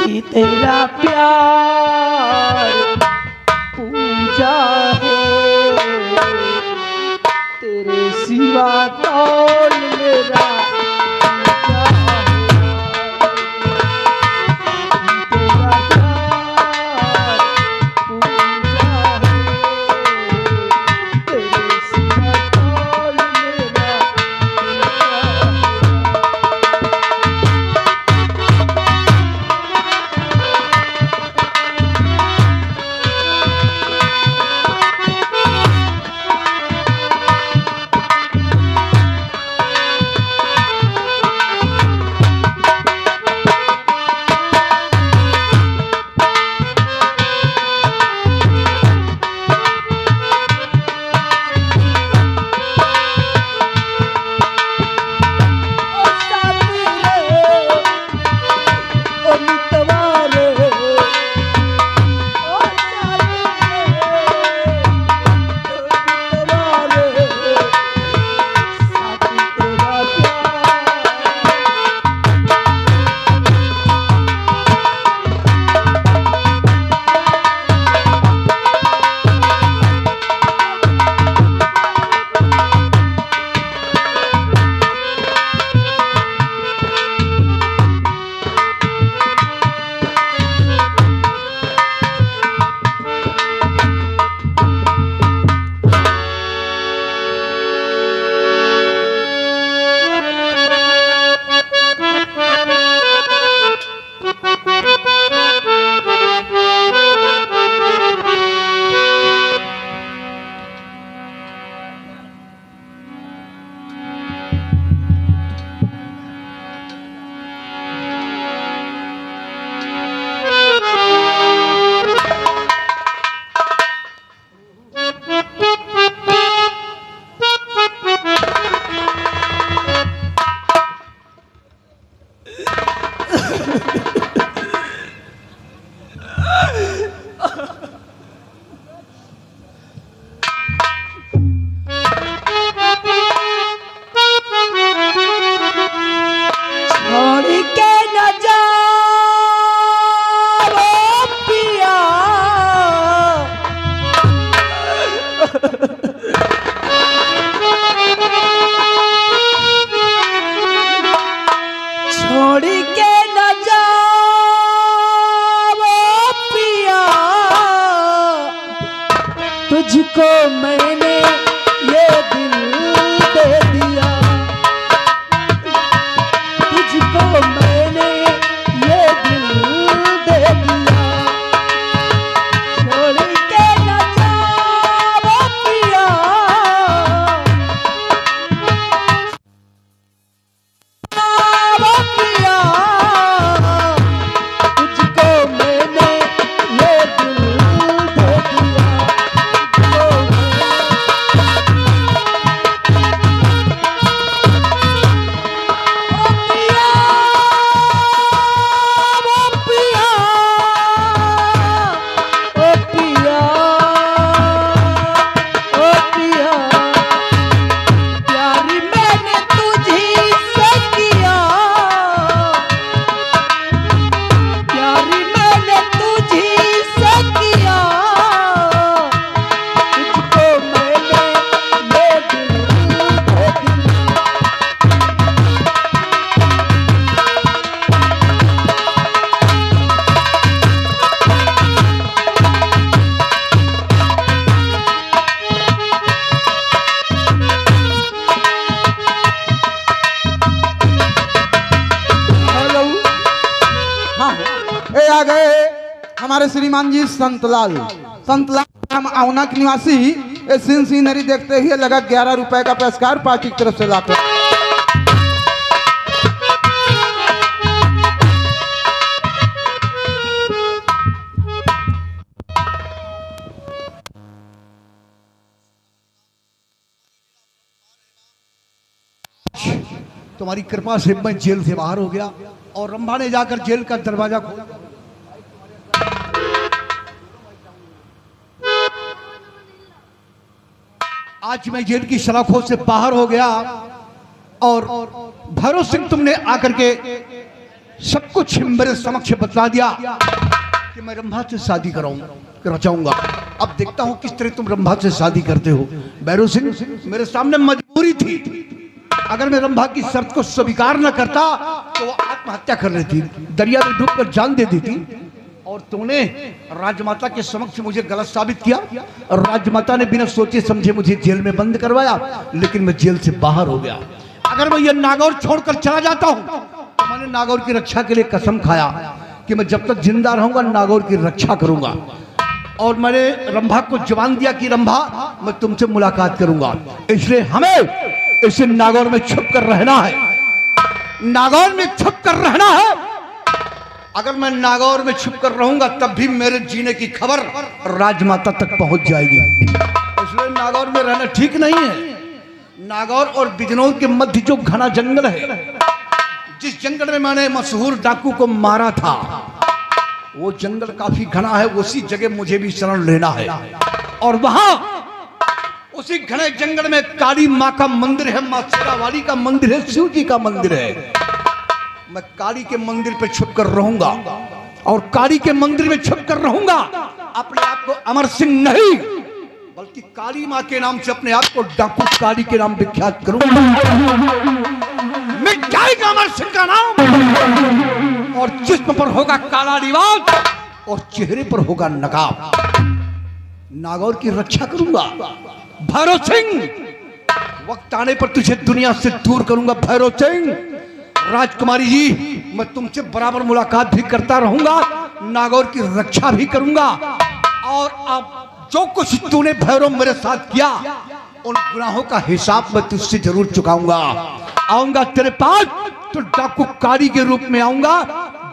कि तेरा प्यार पूजा है, तेरे सिवा कौन मेरा तुझको मैंने ये दिल दे दिया, तुझको मैंने ये दिल दे दिया, छोड़ के न जाओ पिया, पिया, तुझको मैंने ये दिल दे दिया। आ गए हमारे श्रीमान जी संतलाल। हम आउना के निवासी सीनरी देखते ही लगा 11 रुपए का पुरस्कार पार्टी की तरफ से लाकर। तुम्हारी कृपा से मैं जेल से बाहर हो गया और रंभा ने जाकर जेल का दरवाजा खोला। आज मैं जेल की सलाखों से बाहर हो गया और भैरव सिंह तुमने आकर के सब कुछ मेरे समक्ष बतला दिया कि मैं रंभा से शादी रचाऊंगा। अब देखता हूं किस तरह तुम रंभा से शादी करते हो। भैरव सिंह, मेरे सामने मजबूरी थी, अगर मैं रंभा की शर्त को स्वीकार न करता तो वो आत्महत्या कर लेती, दरिया में डूबकर जान दे देती। और तूने राजमाता के समक्ष मुझे गलत साबित किया और राजमाता ने बिना सोचे समझे मुझे जेल में बंद करवाया, लेकिन मैं जेल से बाहर हो गया। अगर मैं ये नागौर छोड़कर चला जाता हूं तो मैंने नागौर की रक्षा के लिए कसम खाया कि मैं जब तक जिंदा रहूंगा नागौर की रक्षा करूंगा। और मैंने रंभा को जवान दिया कि रंभा, मैं तुमसे मुलाकात करूंगा, इसलिए हमें इसे नागौर में छुप कर रहना है, नागौर में छुप कर रहना है। अगर मैं नागौर में छुप कर रहूंगा तब भी मेरे जीने की खबर राजमाता तक पहुंच जाएगी, इसलिए नागौर में रहना ठीक नहीं है। नागौर और बिजनौर के मध्य जो घना जंगल है, जिस जंगल में मैंने मशहूर डाकू को मारा था, वो जंगल काफी घना है, उसी जगह मुझे भी शरण लेना है। और वहां उसी घने जंगल में काली माँ का मंदिर है, माँ शेरावाली का मंदिर है, शिव जी का मंदिर है। मैं काली के मंदिर पे छुप कर रहूंगा और काली के मंदिर में छुप कर रहूंगा। अपने आप को अमर सिंह नहीं बल्कि काली माँ के नाम से अपने आप को डाकू काली के नाम विख्यात करूंगा। मिट जाएगा अमर सिंह का नाम और जिस्म पर होगा काला लिबास और चेहरे पर होगा नकाब। नागौर की रक्षा करूंगा भैरव सिंह, वक्त आने पर तुझे दुनिया से दूर करूंगा भैरव सिंह। राजकुमारी जी, मैं तुमसे बराबर मुलाकात भी करता रहूंगा, नागौर की रक्षा भी करूंगा। और अब जो कुछ तूने भैरव मेरे साथ किया उन गुनाहों का हिसाब मैं तुझसे जरूर चुकाऊंगा। आऊंगा तेरे पास तो डाकू काली के रूप में आऊंगा,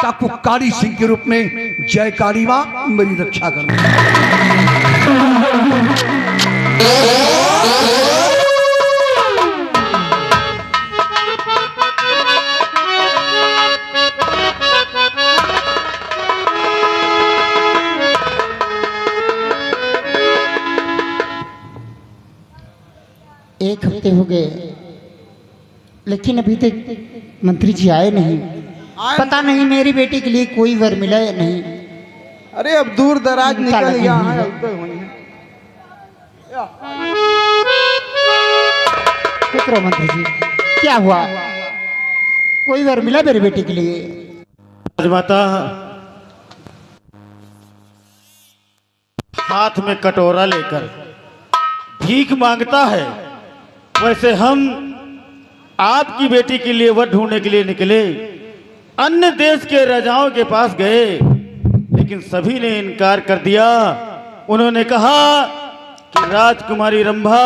डाकू काली सिंह के रूप में। जय काली मां, मेरी रक्षा करना। एक हफ्ते हो गए लेकिन अभी तक मंत्री जी आए नहीं। पता नहीं मेरी बेटी के लिए कोई वर मिला या नहीं। अरे अब दूर दराज निकल गया है। पुत्र मंत्री जी, क्या हुआ? कोई वर मिला मेरी बेटी के लिए? राजमाता हाथ में कटोरा लेकर भीख मांगता है, वैसे हम आपकी बेटी के लिए वर ढूंढने के लिए निकले। अन्य देश के राजाओं के पास गए लेकिन सभी ने इनकार कर दिया। उन्होंने कहा कि राजकुमारी रंभा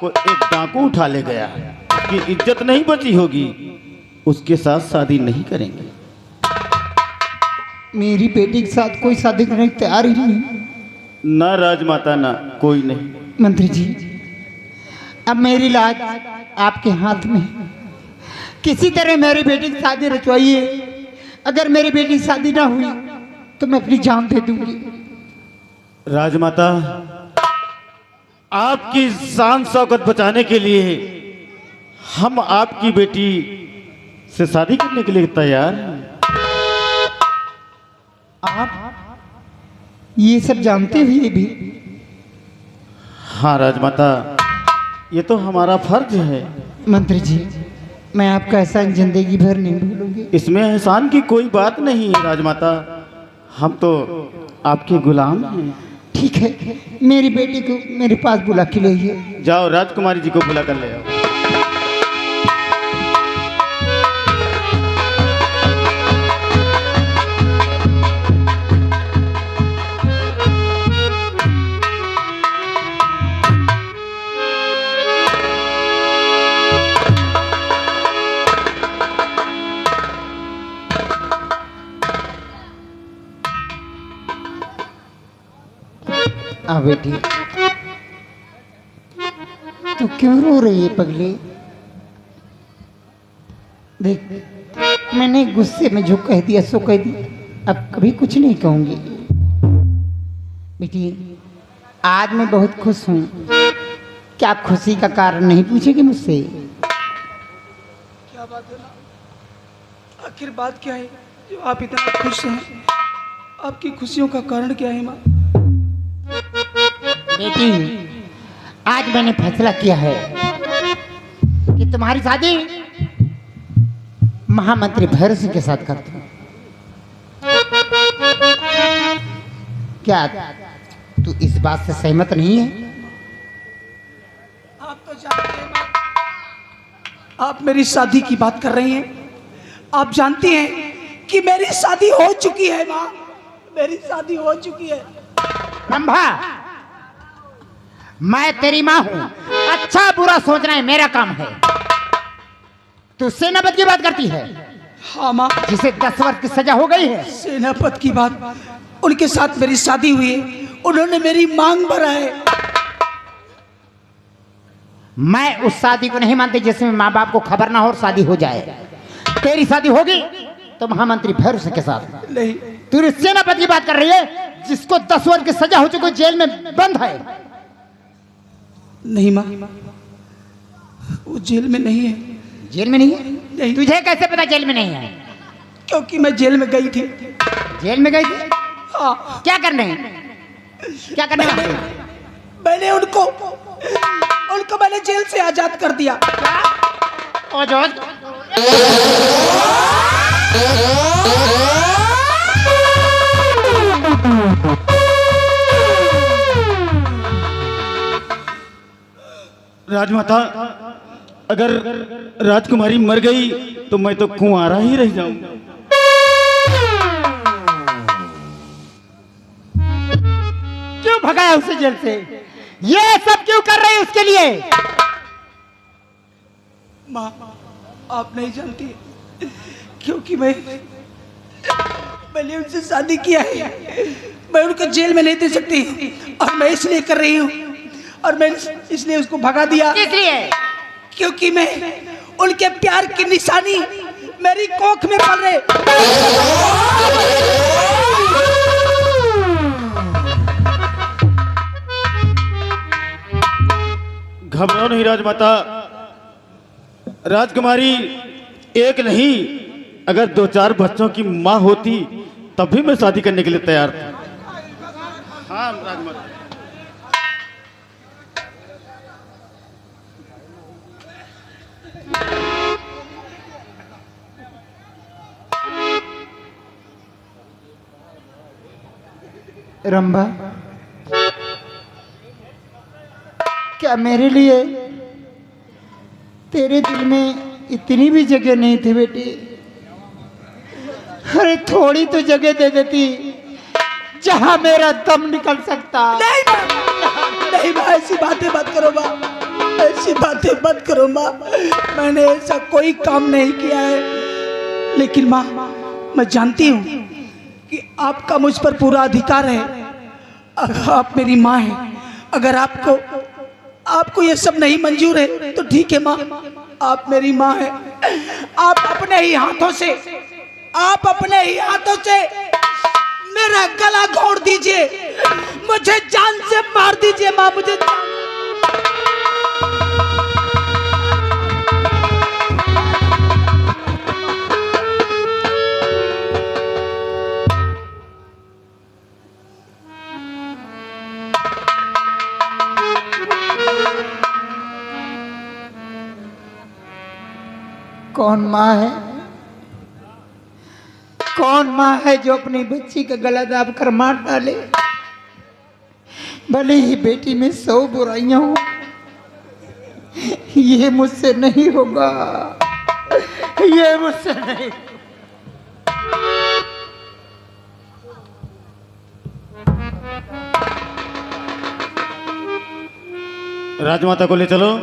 को एक डाकू उठा ले गया, उसकी इज्जत नहीं बची होगी, उसके साथ शादी नहीं करेंगे। मेरी बेटी के साथ कोई शादी करने की तैयार ही नहीं। ना राजमाता, ना कोई नहीं। मंत्री जी, अब मेरी लाज आपके हाथ में है। किसी तरह मेरी बेटी की शादी रचवाइए। अगर मेरी बेटी की शादी ना हुई तो मैं अपनी जान दे दूंगी। राजमाता, आपकी शान शौकत बचाने के लिए हम आपकी बेटी से शादी करने के लिए तैयार हैं। आप ये सब जानते हुए भी? हाँ राजमाता, ये तो हमारा फर्ज है। मंत्री जी, मैं आपका एहसान जिंदगी भर नहीं भूलूंगी। इसमें एहसान की कोई बात नहीं राजमाता, हम तो आपके गुलाम हैं। ठीक है, मेरी बेटी को मेरे पास बुला के ले आइए। जाओ, राजकुमारी जी को बुला कर ले आओ। आ बेटी, तू क्यों रो रही है पगली? देख, मैंने गुस्से में जो कह दिया सो कह दिया, अब कभी कुछ नहीं कहूंगी। बेटी, आज मैं बहुत खुश हूँ। क्या आप खुशी का कारण नहीं पूछेगी मुझसे? क्या बात है ना? आखिर बात क्या है जो आप इतना खुश हैं? आपकी खुशियों का कारण क्या है माँ? बेटी, आज मैंने फैसला किया है कि तुम्हारी शादी महामंत्री भैरव सिंह के साथ कर दूं। क्या तू इस बात से सहमत नहीं है? आप तो जानते हैं माँ, आप मेरी शादी की बात कर रही हैं। आप जानती हैं कि मेरी शादी हो चुकी है माँ, मेरी शादी हो चुकी है। रंभा, मैं तेरी माँ हूं, अच्छा बुरा सोचना है मेरा काम है। तू सेनापति की बात करती है? हाँ माँ, जिसे 10 वर्ष की सजा हो गई है। सेनापति की बात, उनके साथ मेरी शादी हुई है, उन्होंने मेरी मांग भरा है। मैं उस शादी को नहीं मानती जिसमें माँ बाप को खबर ना हो और शादी हो जाए। तेरी शादी होगी तो महामंत्री भैरव सिंह के साथ। नहीं, तू सेनापति की बात कर रही है जिसको 10 वर्ष की सजा हो चुकी, जेल में बंद है। नहीं माँ, वो जेल में नहीं है। जेल में नहीं है? नहीं। तुझे कैसे पता जेल में नहीं है? क्योंकि मैं जेल में गई थी। जेल में गई थी? हाँ, क्या करने? क्या करने? मैंने उनको मैंने जेल से आजाद कर दिया। आजाद? राजमाता, अगर राजकुमारी मर गई तो मैं तो कुंवारा ही रह जाऊंगा। क्यों भगाया उसे जेल से? ये सब क्यों कर रही है उसके लिए? माँ, आप नहीं जानती, क्योंकि मैंने उनसे शादी किया है। मैं उनको जेल में नहीं दे सकती और मैं इसलिए कर रही हूँ, और मैं इसलिए उसको भगा दिया। इसलिए क्योंकि मैं उनके प्यार की निशानी मेरी कोख में पल रहे। घबराओ नहीं राजमाता, राजकुमारी एक नहीं, अगर 2-4 बच्चों की माँ होती तब भी मैं शादी करने के लिए तैयार था। हाँ राजमाता। रंभा, क्या मेरे लिए तेरे दिल में इतनी भी जगह नहीं थी बेटी? अरे थोड़ी तो जगह दे देती जहां मेरा दम निकल सकता। नहीं माँ, नहीं माँ, ऐसी बातें मत करो माँ, ऐसी बातें मत करो माँ। मैंने ऐसा कोई काम नहीं किया है। लेकिन माँ, मैं जानती हूँ कि आपका मुझ पर पूरा अधिकार है। अगर आप मेरी माँ हैं, अगर आपको ये सब नहीं मंजूर है तो ठीक है माँ, आप मेरी माँ हैं। आप अपने ही हाथों से मेरा गला घोंट दीजिए, मुझे जान से मार दीजिए माँ, मुझे। कौन माँ है? कौन माँ है जो अपनी बच्ची का गला दाब कर मार डाले? भले ही बेटी में 100 बुराइयां हो, ये मुझसे नहीं होगा, ये मुझसे नहीं। राजमाता को ले चलो,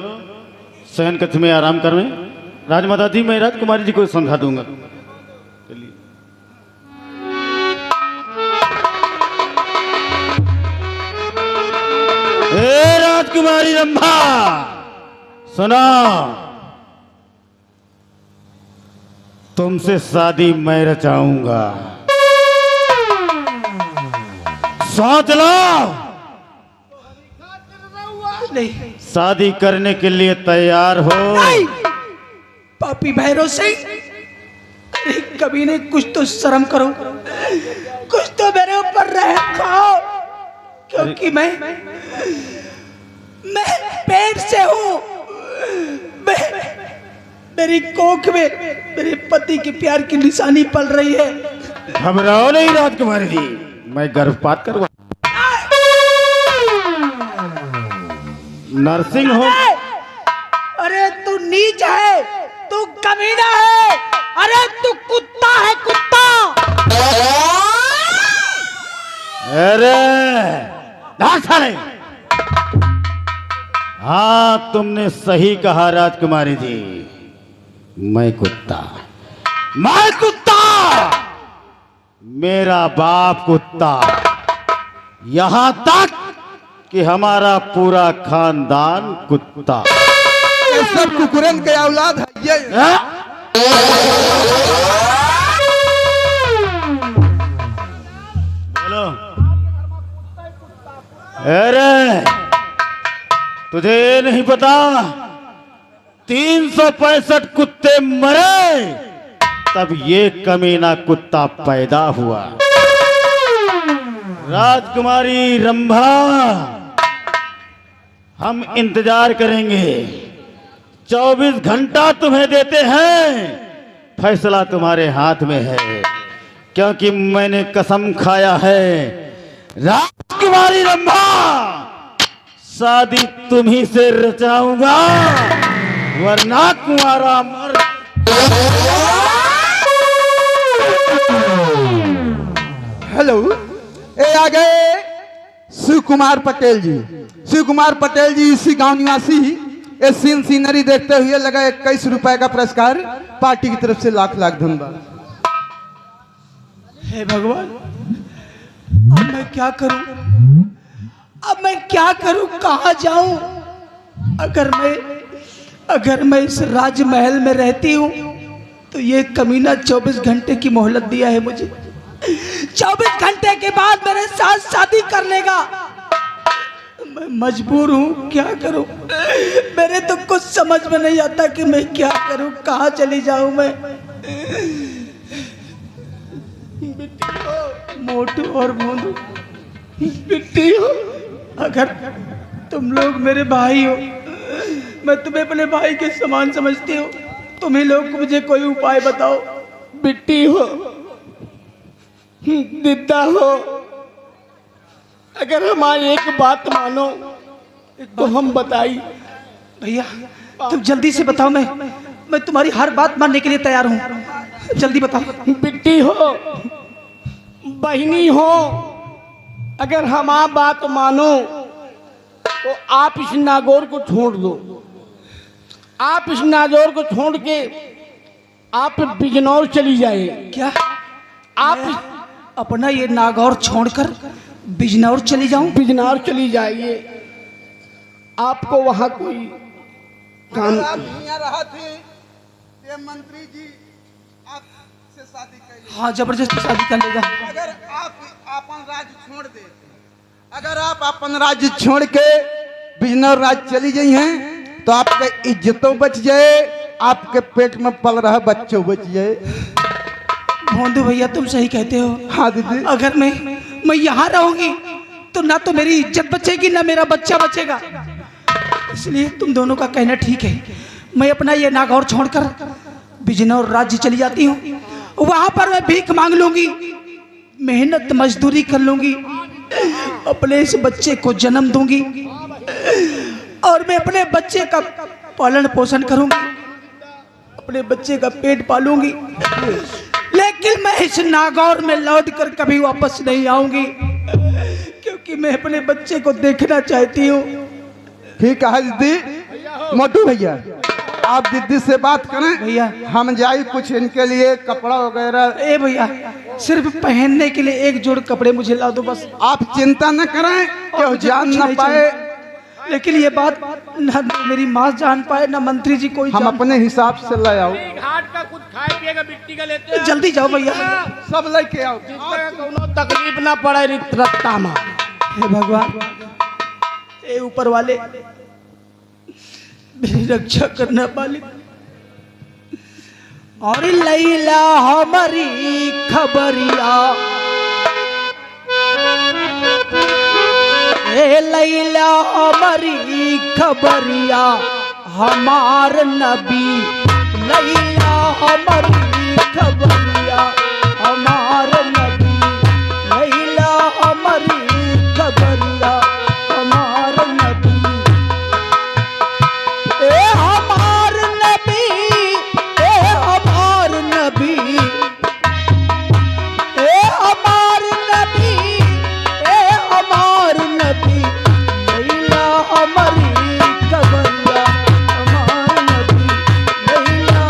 शयन कक्ष में आराम करने। राजमाता जी, मैं राजकुमारी जी को समझा दूंगा। चलिए। ए राजकुमारी रंभा, सुना, तुमसे शादी मैं रचाऊंगा, सोच लो। नहीं, शादी करने के लिए तैयार हो? नहीं, पापी भैरव सिंह, कभी नहीं, कुछ तो शर्म करो, कुछ तो मेरे ऊपर रहम खाओ, क्योंकि मैं पेट से हूँ। मेरी कोख में मेरे पति के प्यार की निशानी पल रही है। घबराओ नहीं राजकुमारी जी, मैं गर्भपात करवा नर्सिंग होम। अरे तू नीच है, तू कमीना है, अरे तू कुत्ता है, कुत्ता। अरे साले, हाँ तुमने सही कहा राजकुमारी जी, मैं कुत्ता, मेरा बाप कुत्ता, यहां तक कि हमारा पूरा खानदान कुत्ता। ये सब कुकुरन के औलाद है ये। बोलो। अरे तुझे ये नहीं पता 365 कुत्ते मरे तब ये कमीना कुत्ता पैदा हुआ। राजकुमारी रंभा, हम इंतजार करेंगे, 24 घंटा तुम्हें देते हैं, फैसला तुम्हारे हाथ में है, क्योंकि मैंने कसम खाया है राजकुमारी रंभा, शादी तुम्ही से रचाऊंगा, वरना कुंवारा मर। हेलो, ये आ गए शिव कुमार पटेल जी। शिव कुमार पटेल जी इसी गांव निवासी, ये सीनरी देखते हुए लगा 21 रुपए का पुरस्कार, पार्टी की तरफ से लाख लाख धन्यवाद। हे भगवान, अब मैं क्या करूं, अब मैं क्या करूं, कहां जाऊं? अगर मैं इस राजमहल में रहती हूं तो ये कमीना 24 घंटे की मोहलत दिया है मुझे, 24 घंटे के बाद मेरे साथ शादी कर लेगा। मैं मजबूर हूँ, क्या करूँ? मेरे तो कुछ समझ में नहीं आता कि मैं क्या करूँ, कहाँ चली जाऊँ मैं। मोटू और भोंदू, बिट्टी हो, अगर तुम लोग मेरे भाई हो, मैं तुम्हें अपने भाई के समान समझती हूँ, तुम ही लोग मुझे कोई उपाय बताओ। बिट्टी हो, दिद्दा हो, अगर हमारी एक बात मानो तो हम बताई। भैया तुम जल्दी से बताओ, मैं तुम्हारी हर बात मानने के लिए तैयार हूँ, जल्दी बताओ। बिट्टी हो, बहनी हो, अगर हमारी बात मानो तो आप इस नागौर को छोड़ दो, आप इस नागौर को छोड़ के आप बिजनौर चली जाए। क्या आप अपना ये नागौर छोड़कर बिजनौर चली जाऊं? बिजनौर चली जाइए, आपको वहां कोई काम। आप यहाँ रहा थे, ये मंत्री जी आपसे शादी कर, हाँ जबरदस्ती शादी कर लेगा। अगर आप अपन राज्य छोड़ दे, अगर आप अपन राज्य छोड़ के बिजनौर राज्य चली गई हैं तो आपका इज्जतों बच जाए, आपके पेट में पल रहा बच्चों बच जाए। भोंदू भैया तुम सही कहते हो। हाँ दीदी, अगर मैं यहाँ रहूंगी तो ना तो मेरी इज्जत बचेगी ना मेरा बच्चा बचेगा, इसलिए तुम दोनों का कहना ठीक है। मैं अपना ये नागौर छोड़कर बिजनौर राज्य चली जाती हूँ, वहां पर मैं भीख मांग लूंगी, मेहनत मजदूरी कर लूंगी, अपने इस बच्चे को जन्म दूंगी और मैं अपने बच्चे का पालन पोषण करूंगी, अपने बच्चे का पेट पालूंगी, लेकिन मैं इस नागौर में लौट कर कभी वापस नहीं आऊंगी, क्योंकि मैं अपने बच्चे को देखना चाहती हूँ। ठीक है दीदी। मोटू भैया आप दीदी से बात करें, भैया हम जाए कुछ इनके लिए कपड़ा वगैरह। ए भैया सिर्फ पहनने के लिए एक जोड़ कपड़े मुझे ला दो बस। आप चिंता न करें कि वो जान न पाए, लेकिन ये बात ना मेरी माँ जान पाए ना मंत्री जी कोई हम अपने हिसाब से ले आओ। घाट का कुछ खाए पिएगा, मिट्टी का लेते हैं। जल्दी जाओ भैया, सब लेके आओ, कोनो तकलीफ ना पड़े रत्ता में। हे भगवान, ए ऊपर वाले मेरी रक्षा करना वाले, और लैला हमारी खबरिया, ए लैला हमारी खबरिया हमार नबी, लैला हमारी खबरिया हमार नबी, लैला हमारी खबरिया हमार नबी, ए हमार नबी, ए हमार नबी, ए हमार नबी, ए हमार नबी, लैला हमारी खबरिया हमार नबी, लैला।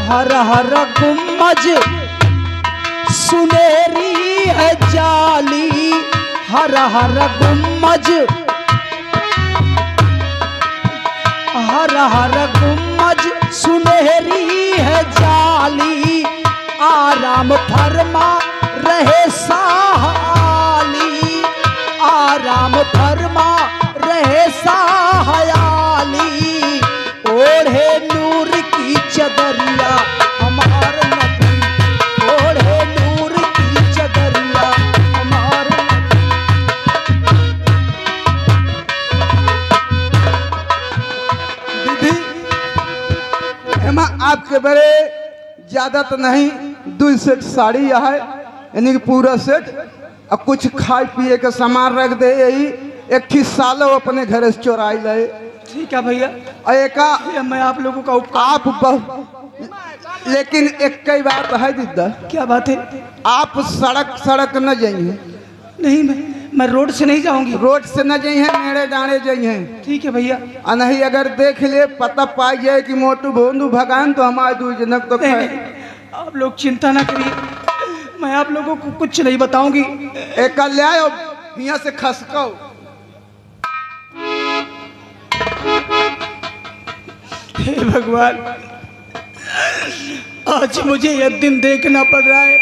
हर हर गुम्मज सुनेरी है जाली, हर हर गुम्मज, हर हर गुम्मज सुनहरी है जाली, आराम फरमा रहे साहली, आराम फरमा रहे साहयाली, ओढ़े नूर की चदरिया हमार नबी, ओढ़े नूर की चदरिया हमार नबी। दीदी एमा आपके बड़े ज्यादा तो नहीं, 2 सेट साड़ी है, यानी कि पूरा सेट, और कुछ खाए पिए के सामान रख दे, यही एक ही सालो अपने घर से चुराई ले। ठीक है भैया, और एका ये मैं आप लोगों का उपकार। आप लेकिन एक कई बात है दीदा, क्या बात है? आप सड़क सड़क न जाइए, नहीं मैं रोड से नहीं जाऊंगी। रोड से न जाइए, मेरे डाणे जाइए। ठीक है भैया। और नहीं अगर देख ले पता पाई जाए कि मोटू भोंदू भगान तो हमारे 2 जनक तो नहीं, आप लोग चिंता ना करिए, मैं आप लोगों को कुछ नहीं बताऊंगी। एक ले आओ यहाँ से खसको। हे भगवान, आज मुझे यह दिन देखना पड़ रहा है,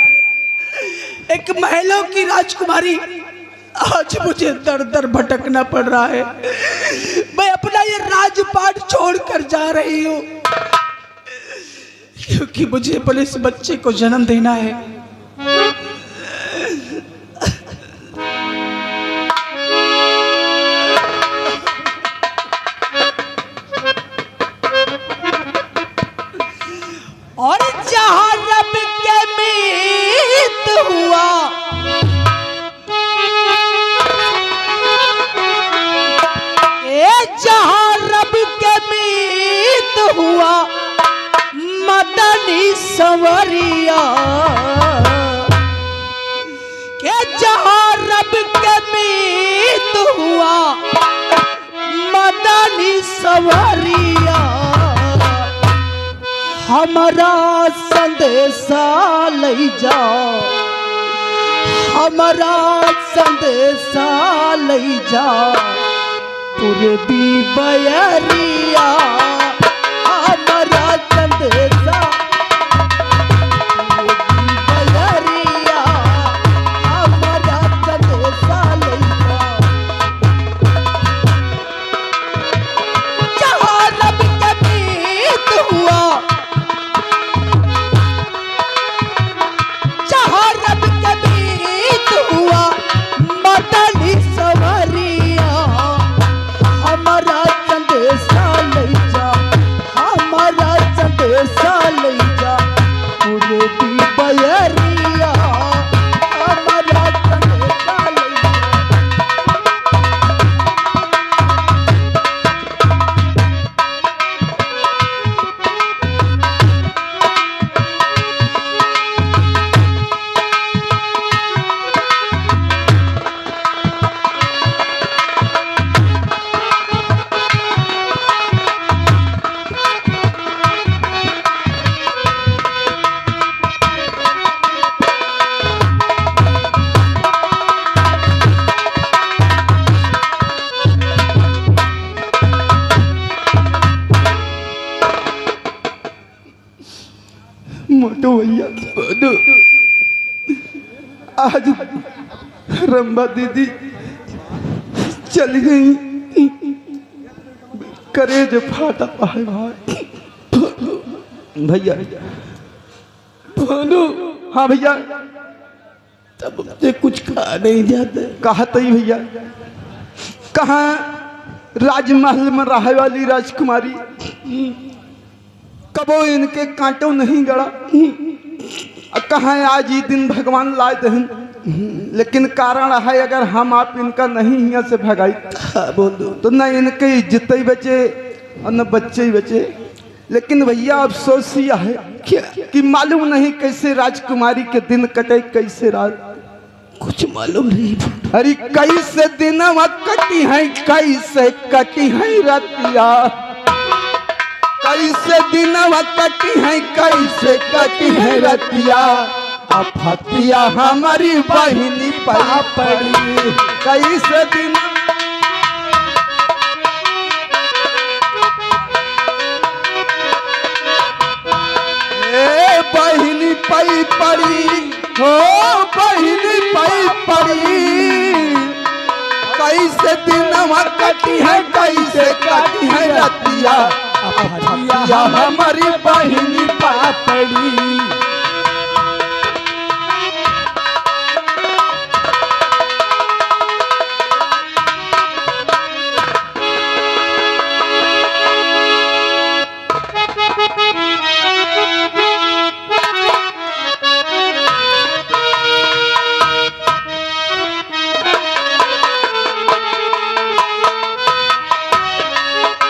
एक महलों की राजकुमारी, आज मुझे दर दर भटकना पड़ रहा है। मैं अपना ये राजपाट छोड़कर जा रही हूँ, क्योंकि मुझे अपने इस बच्चे को जन्म देना है। और जहां रब के मीत हुआ, जहां रब के मीत हुआ, मदनी सवरिया, के जहां रब के मीत हुआ, मदनी सवरिया, हमारा संदेशा ले जाओ, हमारा संदेशा ले जाओ, पूर्वी बयरिया, हमारा संदेशा पूर्वी बयरिया, हमारा संदेशा ले जाओ, जहाँ रब के मीत हुआ, जहाँ रब के मीत हुआ, मदनी सवरिया, हमारा संदेशा ले जा, हमारा संदेशा ले जा, पूर्वी बयरिया, हमारा संदेशा ले जा। मोटू भैया आज रंबा दीदी चली गई, करेज फाटा है भाई। भैया भानु हाँ भैया, तब से कुछ खा नहीं जाते। कहा तई भैया, कहाँ राजमहल में रहे वाली राजकुमारी, कबो इनके कांटों नहीं गड़ा। कहाँ आज ही दिन भगवान लाए दहन, लेकिन कारण है अगर हम आप इनका नहीं यहाँ से भगाई तो न इनके इज्जत ही बचे और न बच्चे ही बचे। लेकिन भैया अफसोस यह है कि मालूम नहीं कैसे राजकुमारी के दिन कटे, कैसे रात कुछ मालूम नहीं। अरे कैसे दिन कटी है, कैसे कटी है रतिया, कैसे दिन कटी है, कैसे कटी है रतिया। अफतिया हमारी बहिनी पापड़ी, कैसे दिन बहिनी पाई पड़ी हो, बहिनी पाई पड़ी। कैसे दिन कटी है, कैसे कटी है रतिया, अफतिया हमारी बहिनी पापड़ी।